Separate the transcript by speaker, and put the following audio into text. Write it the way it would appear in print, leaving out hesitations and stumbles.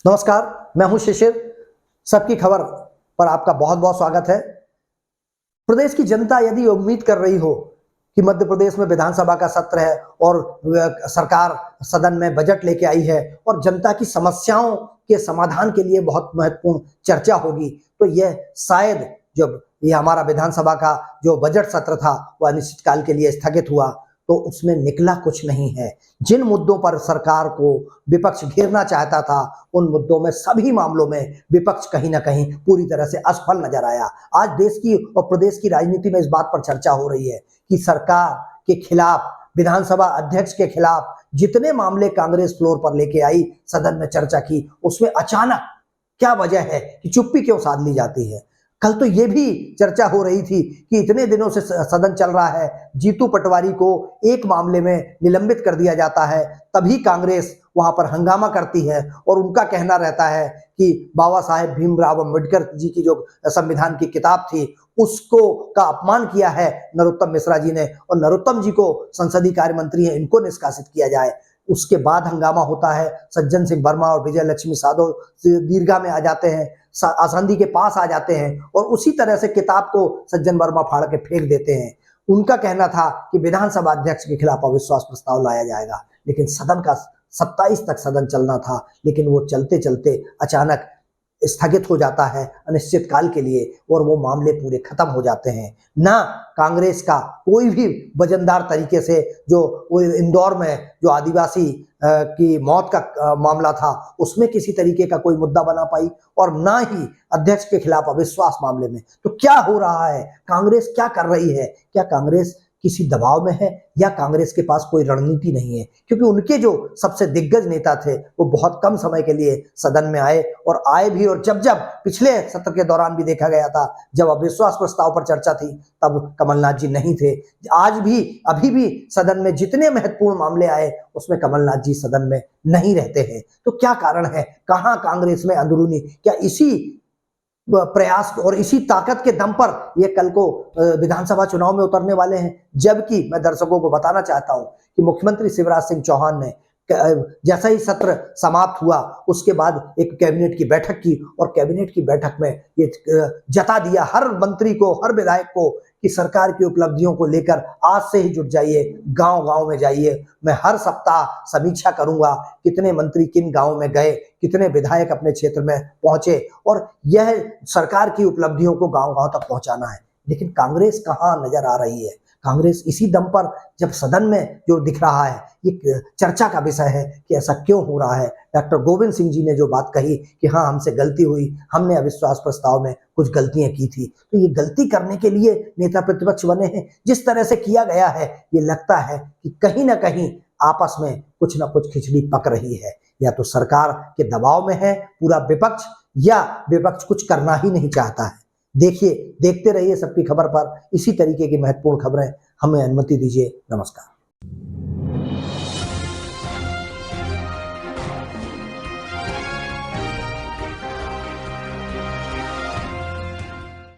Speaker 1: नमस्कार, मैं हूं शिशिर। सबकी खबर पर आपका बहुत बहुत स्वागत है। प्रदेश की जनता यदि उम्मीद कर रही हो कि मध्य प्रदेश में विधानसभा का सत्र है और सरकार सदन में बजट लेके आई है और जनता की समस्याओं के समाधान के लिए बहुत महत्वपूर्ण चर्चा होगी, तो यह शायद जब ये हमारा विधानसभा का जो बजट सत्र था वह अनिश्चितकाल के लिए स्थगित हुआ तो उसमें निकला कुछ नहीं है। जिन मुद्दों पर सरकार को विपक्ष घेरना चाहता था उन मुद्दों में, सभी मामलों में विपक्ष कहीं ना कहीं पूरी तरह से असफल नजर आया। आज देश की और प्रदेश की राजनीति में इस बात पर चर्चा हो रही है कि सरकार के खिलाफ, विधानसभा अध्यक्ष के खिलाफ जितने मामले कांग्रेस फ्लोर पर लेके आई, सदन में चर्चा की, उसमें अचानक क्या वजह है कि चुप्पी क्यों साध ली जाती है। कल तो ये भी चर्चा हो रही थी कि इतने दिनों से सदन चल रहा है, जीतू पटवारी को एक मामले में निलंबित कर दिया जाता है, तभी कांग्रेस वहां पर हंगामा करती है और उनका कहना रहता है कि बाबा साहेब भीमराव अम्बेडकर जी की जो संविधान की किताब थी उसको का अपमान किया है नरोत्तम मिश्रा जी ने, और नरोत्तम जी को संसदीय कार्य मंत्री है, इनको निष्कासित किया जाए। उसके बाद हंगामा होता है, सज्जन सिंह वर्मा और विजय लक्ष्मी साधो दीर्घा में आ जाते हैं, आसंदी के पास आ जाते हैं और उसी तरह से किताब को सज्जन वर्मा फाड़ के फेंक देते हैं। उनका कहना था कि विधानसभा अध्यक्ष के खिलाफ अविश्वास प्रस्ताव लाया जाएगा, लेकिन सदन का 27 तक सदन चलना था, लेकिन वो चलते चलते अचानक स्थगित हो जाता है अनिश्चित काल के लिए और वो मामले पूरे खत्म हो जाते हैं। ना कांग्रेस का कोई भी वजनदार तरीके से, जो वो इंदौर में जो आदिवासी की मौत का मामला था उसमें किसी तरीके का कोई मुद्दा बना पाई, और ना ही अध्यक्ष के खिलाफ अविश्वास मामले में। तो क्या हो रहा है, कांग्रेस क्या कर रही है? क्या कांग्रेस किसी दबाव में है या कांग्रेस के पास कोई रणनीति नहीं है? क्योंकि उनके जो सबसे दिग्गज नेता थे वो बहुत कम समय के लिए सदन में आए और आए भी, और जब जब पिछले सत्र के दौरान भी देखा गया था, जब अविश्वास प्रस्ताव पर चर्चा थी तब कमलनाथ जी नहीं थे। आज भी, अभी भी सदन में जितने महत्वपूर्ण मामले आए उसमें कमलनाथ जी सदन में नहीं रहते हैं। तो क्या कारण है? कहां कांग्रेस में अंदरूनी, क्या इसी प्रयास और इसी ताकत के दम पर ये कल को विधानसभा चुनाव में उतरने वाले हैं? जबकि मैं दर्शकों को बताना चाहता हूं कि मुख्यमंत्री शिवराज सिंह चौहान ने जैसा ही सत्र समाप्त हुआ उसके बाद एक कैबिनेट की बैठक की और कैबिनेट की बैठक में ये जता दिया हर मंत्री को, हर विधायक को कि सरकार की उपलब्धियों को लेकर आज से ही जुट जाइए, गांव-गांव में जाइए। मैं हर सप्ताह समीक्षा करूंगा कितने मंत्री किन गांव में गए, कितने विधायक अपने क्षेत्र में पहुंचे, और यह सरकार की उपलब्धियों को गांव-गांव तक पहुंचाना है। लेकिन कांग्रेस कहां नजर आ रही है? कांग्रेस इसी दम पर जब सदन में जो दिख रहा है, ये चर्चा का विषय है कि ऐसा क्यों हो रहा है। डॉक्टर गोविंद सिंह जी ने जो बात कही कि हाँ, हमसे गलती हुई, हमने अविश्वास प्रस्ताव में कुछ गलतियां की थी, तो ये गलती करने के लिए नेता प्रतिपक्ष बने हैं। जिस तरह से किया गया है, ये लगता है कि कहीं ना कहीं आपस में कुछ ना कुछ खिचड़ी पक रही है। या तो सरकार के दबाव में है पूरा विपक्ष, या विपक्ष कुछ करना ही नहीं चाहता है। देखिए, देखते रहिए सबकी खबर पर इसी तरीके की महत्वपूर्ण खबरें। हमें अनुमति दीजिए। नमस्कार।